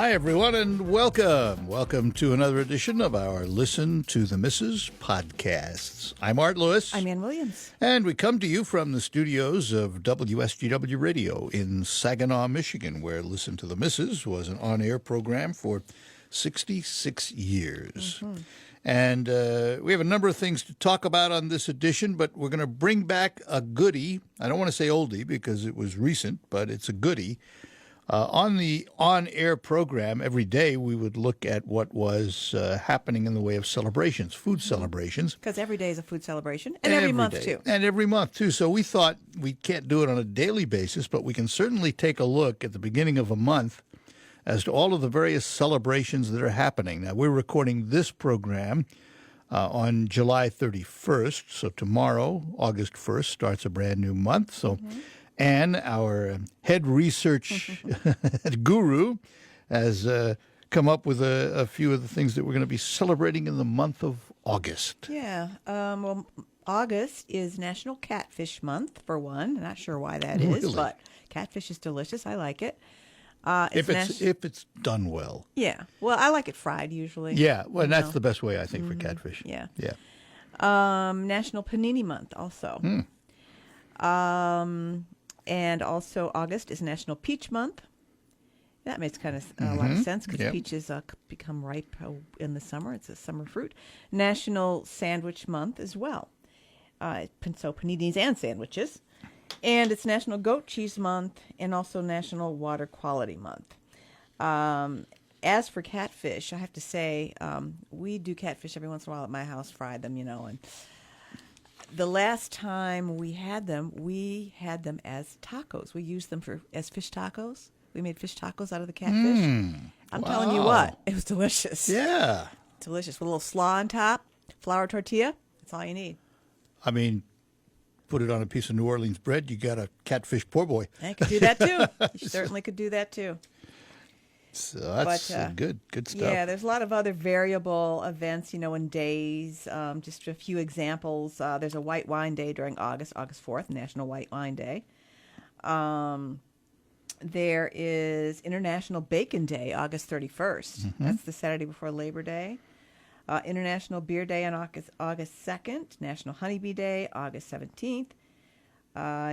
Hi, everyone, and welcome. Welcome to another edition of our Listen to the Missus podcasts. I'm Art Lewis. I'm Ann Williams. And we come to you from the studios of WSGW Radio in Saginaw, Michigan, where Listen to the Missus was an on-air program for 66 years. Mm-hmm. And we have a number of things to talk about on this edition, but we're going to bring back a goodie. I don't want to say oldie because it was recent, but it's a goodie. On the on-air program, every day we would look at what was happening in the way of celebrations, food celebrations. Because every day is a food celebration, and every month, too. And every month, too. So we thought we can't do it on a daily basis, but we can certainly take a look at the beginning of a month as to all of the various celebrations that are happening. Now, we're recording this program on July 31st, so tomorrow, August 1st, starts a brand new month. So Anne, our head research guru, has come up with a few of the things that we're going to be celebrating in the month of August. Yeah. Well, August is National Catfish Month, for one. I'm not sure why that is, Really? but catfish is delicious. I like it. If it's done well. Yeah. Well, I like it fried usually. Yeah. Well, and that's the best way, I think, for catfish. Yeah. Yeah. National Panini Month also. And also August is National Peach Month. That makes kind of a lot of sense because peaches become ripe in the summer. It's a summer fruit. National Sandwich Month as well. So paninis and sandwiches. And it's National Goat Cheese Month and also National Water Quality Month. As for catfish, I have to say we do catfish every once in a while at my house, fry them, and the last time we had them as tacos. We used them as fish tacos. We made fish tacos out of the catfish. I'm telling you what, it was delicious. Yeah. Delicious. With a little slaw on top, flour tortilla. That's all you need. I mean, put it on a piece of New Orleans bread, you got a catfish poor boy. I could do that too. You certainly could do that too. So that's good stuff. Yeah, there's a lot of other variable events, and days. Just a few examples. There's a White Wine Day during August 4th, National White Wine Day. There is International Bacon Day, August 31st. That's the Saturday before Labor Day. International Beer Day on August 2nd. National Honeybee Day, August 17th.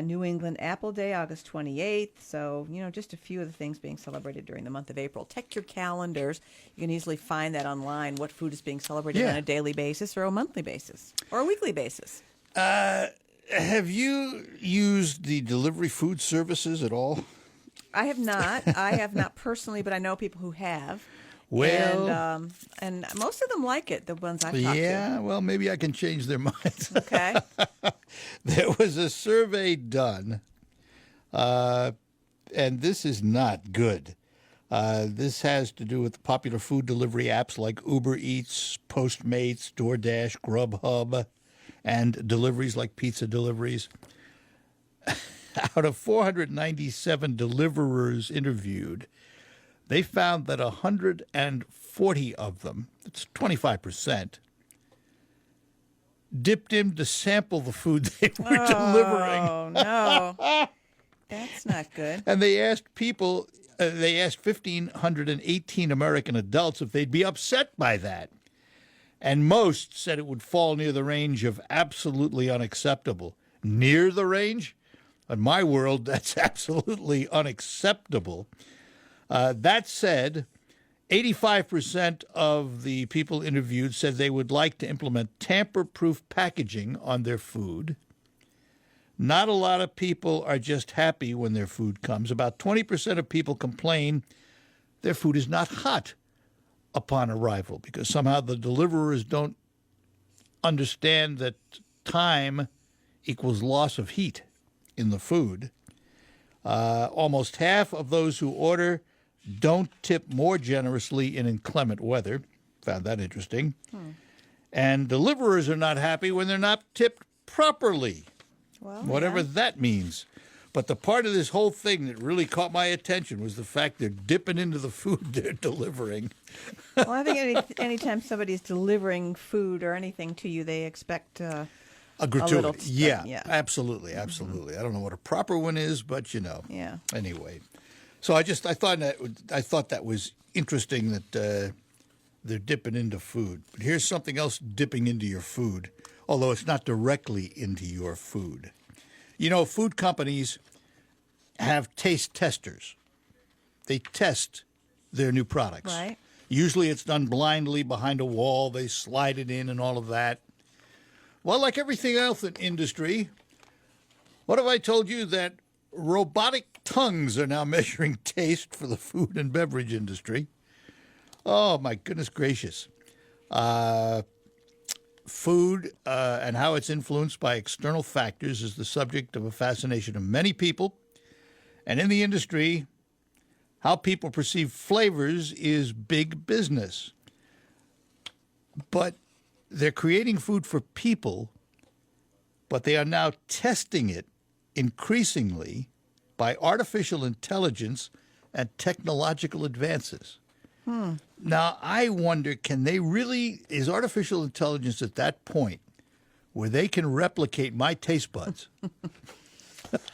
New England Apple Day, August 28th. So, just a few of the things being celebrated during the month of April. Check your calendars. You can easily find that online, what food is being celebrated on a daily basis or a monthly basis or a weekly basis. Have you used the delivery food services at all? I have not. I have not personally, but I know people who have. Well, and most of them like it, the ones I've talked to. Yeah, well, maybe I can change their minds. Okay. There was a survey done, and this is not good. This has to do with popular food delivery apps like Uber Eats, Postmates, DoorDash, Grubhub, and deliveries like pizza deliveries. Out of 497 deliverers interviewed, they found that 140 of them, that's 25%, dipped in to sample the food they were delivering. Oh, no. That's not good. And they asked people, they asked 1,518 American adults if they'd be upset by that. And most said it would fall near the range of absolutely unacceptable. Near the range? In my world, that's absolutely unacceptable. That said, 85% of the people interviewed said they would like to implement tamper-proof packaging on their food. Not a lot of people are just happy when their food comes. About 20% of people complain their food is not hot upon arrival because somehow the deliverers don't understand that time equals loss of heat in the food. Almost half of those who order don't tip more generously in inclement weather. Found that interesting. And deliverers are not happy when they're not tipped properly, whatever that means. But the part of this whole thing that really caught my attention was the fact they're dipping into the food they're delivering. Well, I think anytime somebody's delivering food or anything to you, they expect a gratuity. Yeah, absolutely. I don't know what a proper one is, but Yeah. Anyway. So I thought that was interesting that they're dipping into food. But here's something else dipping into your food, although it's not directly into your food. You know, food companies have taste testers. They test their new products. Right. Usually it's done blindly behind a wall. They slide it in and all of that. Well, like everything else in industry, what have I told you that robotic tongues are now measuring taste for the food and beverage industry? Oh, my goodness gracious. Food and how it's influenced by external factors is the subject of a fascination of many people. And in the industry, how people perceive flavors is big business. But they're creating food for people, but they are now testing it increasingly by artificial intelligence and technological advances. Now, I wonder, is artificial intelligence at that point where they can replicate my taste buds?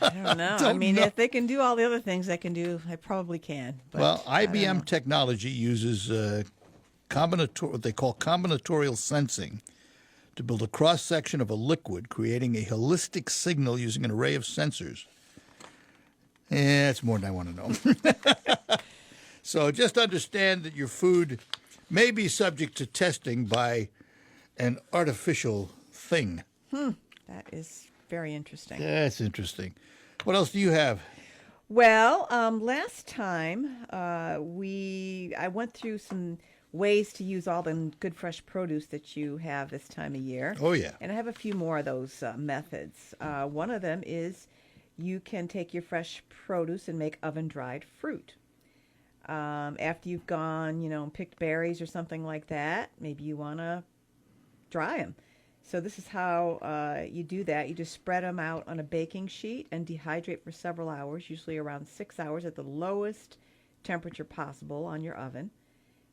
I don't know. I mean, if they can do all the other things they can do, I probably can. But well, IBM technology uses what they call combinatorial sensing to build a cross-section of a liquid, creating a holistic signal using an array of sensors. That's more than I want to know. So just understand that your food may be subject to testing by an artificial thing. that is very interesting. That's interesting. What else do you have? Well, last time I went through some ways to use all the good fresh produce that you have this time of year. Oh, yeah. And I have a few more of those methods. One of them is you can take your fresh produce and make oven-dried fruit. After you've gone, and picked berries or something like that, maybe you want to dry them. So this is how you do that. You just spread them out on a baking sheet and dehydrate for several hours, usually around 6 hours at the lowest temperature possible on your oven.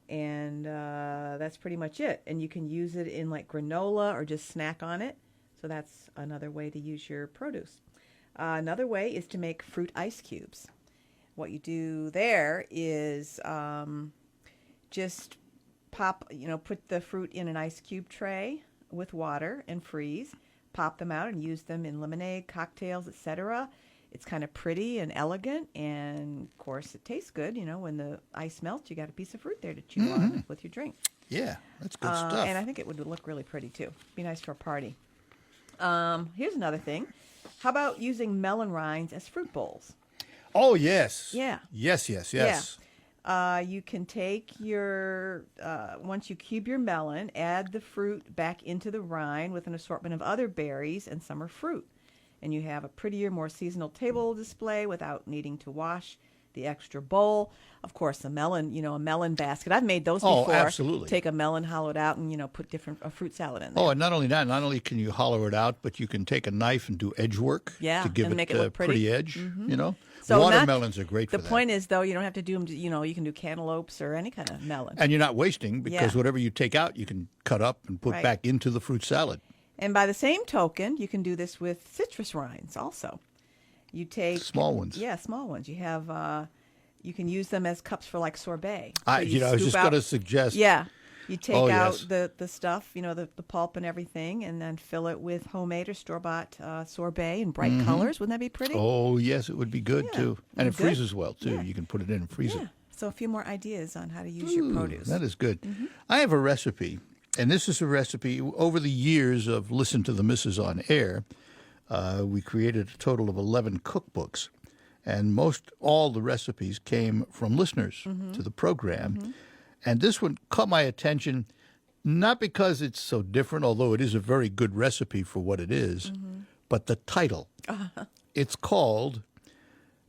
And that's pretty much it. And you can use it in like granola or just snack on it. So that's another way to use your produce. Another way is to make fruit ice cubes. What you do there is just put the fruit in an ice cube tray with water and freeze, pop them out and use them in lemonade, cocktails, etc. It's kind of pretty and elegant, and of course it tastes good. When the ice melts, you got a piece of fruit there to chew on with your drink. Yeah, that's good stuff. And I think it would look really pretty too. Be nice for a party. Here's another thing. How about using melon rinds as fruit bowls? Oh, yes. Yeah. Yes. Yeah. You can take once you cube your melon, add the fruit back into the rind with an assortment of other berries and summer fruit. And you have a prettier, more seasonal table display without needing to wash the extra bowl. Of course, a melon basket. I've made those before. Oh, absolutely. Take a melon, hollow it out, and, put a fruit salad in there. Oh, and not only that, not only can you hollow it out, but you can take a knife and do edge work to give and it make it a look pretty edge, So watermelons are great for that. that. The point is, though, you don't have to do them, you can do cantaloupes or any kind of melon. And you're not wasting because whatever you take out, you can cut up and put back into the fruit salad. And by the same token, you can do this with citrus rinds also. You take small ones. Yeah, small ones. You have you can use them as cups for like sorbet. So I was just going to suggest. Yeah. You take out yes. the stuff, the pulp and everything, and then fill it with homemade or store-bought sorbet in bright colors. Wouldn't that be pretty? Oh, yes, it would be good, too. And it freezes well, too. Yeah. You can put it in and freeze it. So a few more ideas on how to use your produce. That is good. I have a recipe, and this is a recipe. Over the years of Listen to the Missus on air, we created a total of 11 cookbooks. And all the recipes came from listeners to the program. And this one caught my attention, not because it's so different, although it is a very good recipe for what it is, but the title. It's called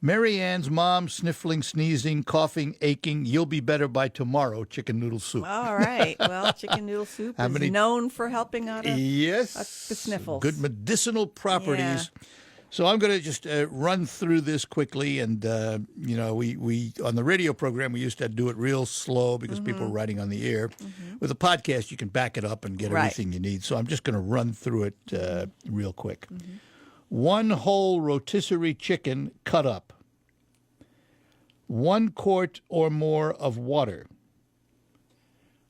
Mary Ann's Mom Sniffling, Sneezing, Coughing, Aching, You'll Be Better by Tomorrow Chicken Noodle Soup. All right. Well, chicken noodle soup is known for helping out the sniffles. Good medicinal properties. Yeah. So I'm going to just run through this quickly, and we on the radio program we used to do it real slow because people were writing on the air. With a podcast, you can back it up and get everything you need. So I'm just going to run through it real quick. 1 whole rotisserie chicken cut up, 1 quart or more of water,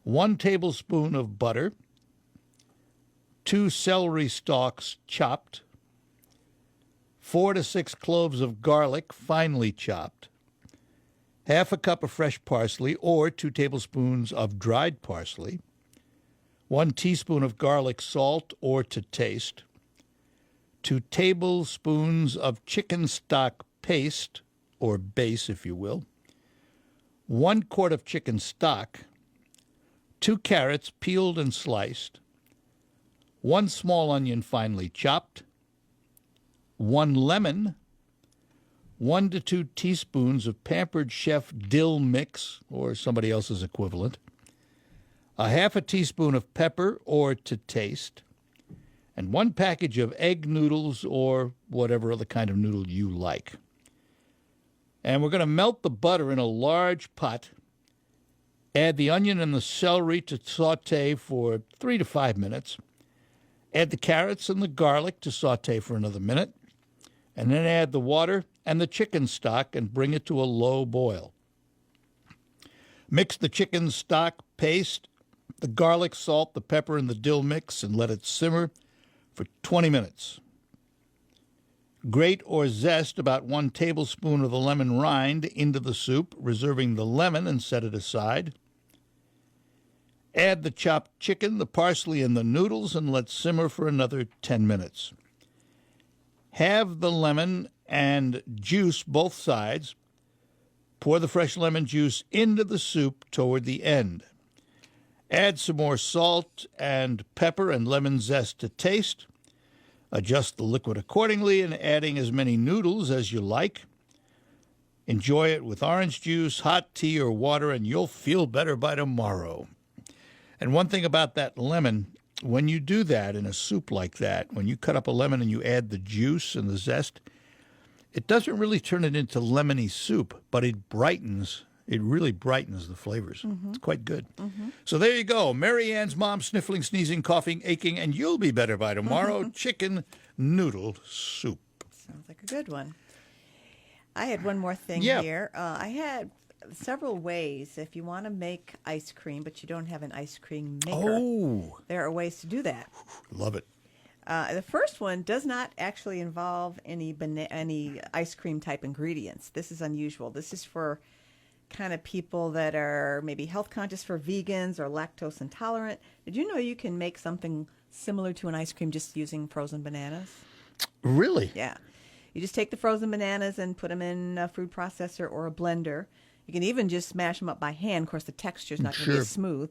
1 tablespoon of butter, 2 celery stalks chopped, 4 to 6 cloves of garlic finely chopped, half a cup of fresh parsley or 2 tablespoons of dried parsley, 1 teaspoon of garlic salt or to taste, 2 tablespoons of chicken stock paste, or base if you will, 1 quart of chicken stock, 2 carrots peeled and sliced, 1 small onion finely chopped, 1 lemon, 1 to 2 teaspoons of Pampered Chef dill mix, or somebody else's equivalent, a half a teaspoon of pepper or to taste, and 1 package of egg noodles or whatever other kind of noodle you like. And we're going to melt the butter in a large pot, add the onion and the celery to saute for 3 to 5 minutes, add the carrots and the garlic to saute for another minute, and then add the water and the chicken stock and bring it to a low boil. Mix the chicken stock paste, the garlic, salt, the pepper, and the dill mix, and let it simmer for 20 minutes. Grate or zest about 1 tablespoon of the lemon rind into the soup, reserving the lemon, and set it aside. Add the chopped chicken, the parsley, and the noodles, and let simmer for another 10 minutes. Halve the lemon and juice both sides. Pour the fresh lemon juice into the soup toward the end. Add some more salt and pepper and lemon zest to taste. Adjust the liquid accordingly and adding as many noodles as you like. Enjoy it with orange juice, hot tea, or water, and you'll feel better by tomorrow. And one thing about that lemon, when you do that in a soup like that, when you cut up a lemon and you add the juice and the zest, it doesn't really turn it into lemony soup, but it really brightens the flavors. It's quite good. So there you go. Mary Ann's mom, sniffling, sneezing, coughing, aching, and you'll be better by tomorrow. Chicken noodle soup. Sounds like a good one. I had one more thing here. I had several ways if you want to make ice cream, but you don't have an ice cream maker. Oh. There are ways to do that. Love it. The first one does not actually involve any ice cream type ingredients. This is unusual. This is for kind of people that are maybe health conscious, for vegans or lactose intolerant. Did you know you can make something similar to an ice cream just using frozen bananas? Really? Yeah. You just take the frozen bananas and put them in a food processor or a blender. You can even just smash them up by hand. Of course, the texture is not going to be as smooth.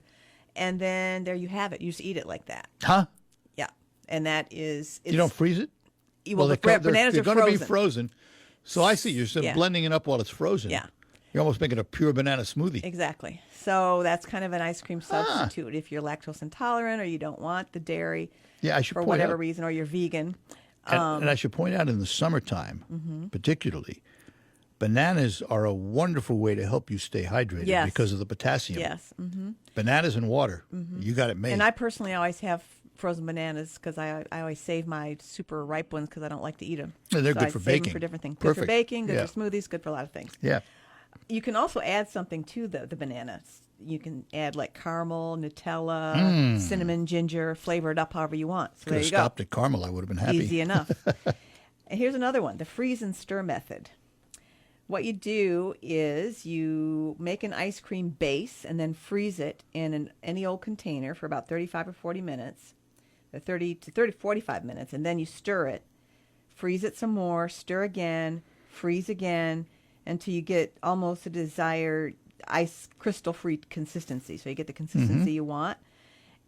And then there you have it. You just eat it like that. Huh? Yeah. And that is... You don't freeze it? Well, the bananas are going to be frozen. So I see. You're sort of Yeah. blending it up while it's frozen. Yeah. You're almost making a pure banana smoothie. Exactly. So that's kind of an ice cream substitute if you're lactose intolerant or you don't want the dairy for whatever reason, or you're vegan. And I should point out, in the summertime, particularly, bananas are a wonderful way to help you stay hydrated because of the potassium. Yes. Bananas and water. You got it made. And I personally always have frozen bananas because I always save my super ripe ones because I don't like to eat them. And they're so good for save baking. them for different things. Perfect. Good for baking, good for smoothies, good for a lot of things. Yeah. You can also add something to the bananas. You can add like caramel, Nutella, cinnamon, ginger, flavor it up however you want. So Could there have you go. stopped at caramel. I would have been happy. Easy enough. And here's another one, the freeze and stir method. What you do is you make an ice cream base and then freeze it in any old container for about 35 or 40 minutes, 45 minutes, and then you stir it, freeze it some more, stir again, freeze again, until you get almost a desired ice crystal-free consistency. So you get the consistency you want.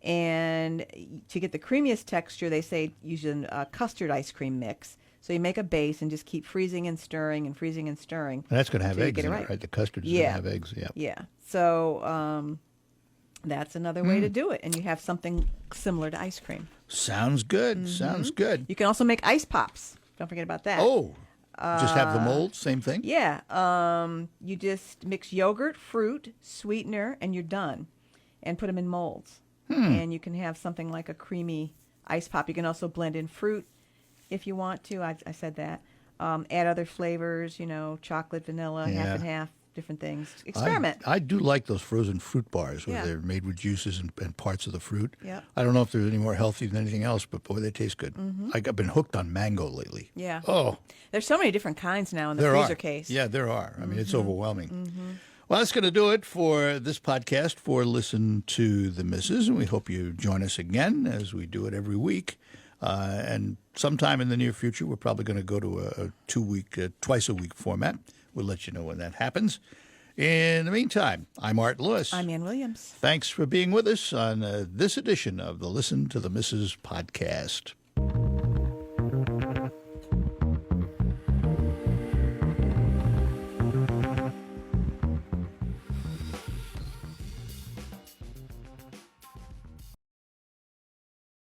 And to get the creamiest texture, they say use a custard ice cream mix. So you make a base and just keep freezing and stirring and freezing and stirring. And that's going to have eggs get in it it, right? The custard is going to have eggs, yeah. Yeah. So that's another way to do it. And you have something similar to ice cream. Sounds good. Sounds good. You can also make ice pops. Don't forget about that. Oh, just have the mold, same thing? Yeah. You just mix yogurt, fruit, sweetener, and you're done. And put them in molds. And you can have something like a creamy ice pop. You can also blend in fruit if you want to. I said that. Add other flavors, chocolate, vanilla, half and half, different things. Experiment. I do like those frozen fruit bars where Yeah. they're made with juices and parts of the fruit. Yeah. I don't know if they're any more healthy than anything else, but boy, they taste good. I've been hooked on mango lately. Yeah. Oh, There's so many different kinds now in the there freezer are. case. Yeah, there are. I mean, it's overwhelming. Well, that's going to do it for this podcast for Listen to the Missus, and we hope you join us again as we do it every week. And sometime in the near future, we're probably going to go to a 2-week, twice-a-week format. We'll let you know when that happens. In the meantime, I'm Art Lewis. I'm Ann Williams. Thanks for being with us on this edition of the Listen to the Missus podcast.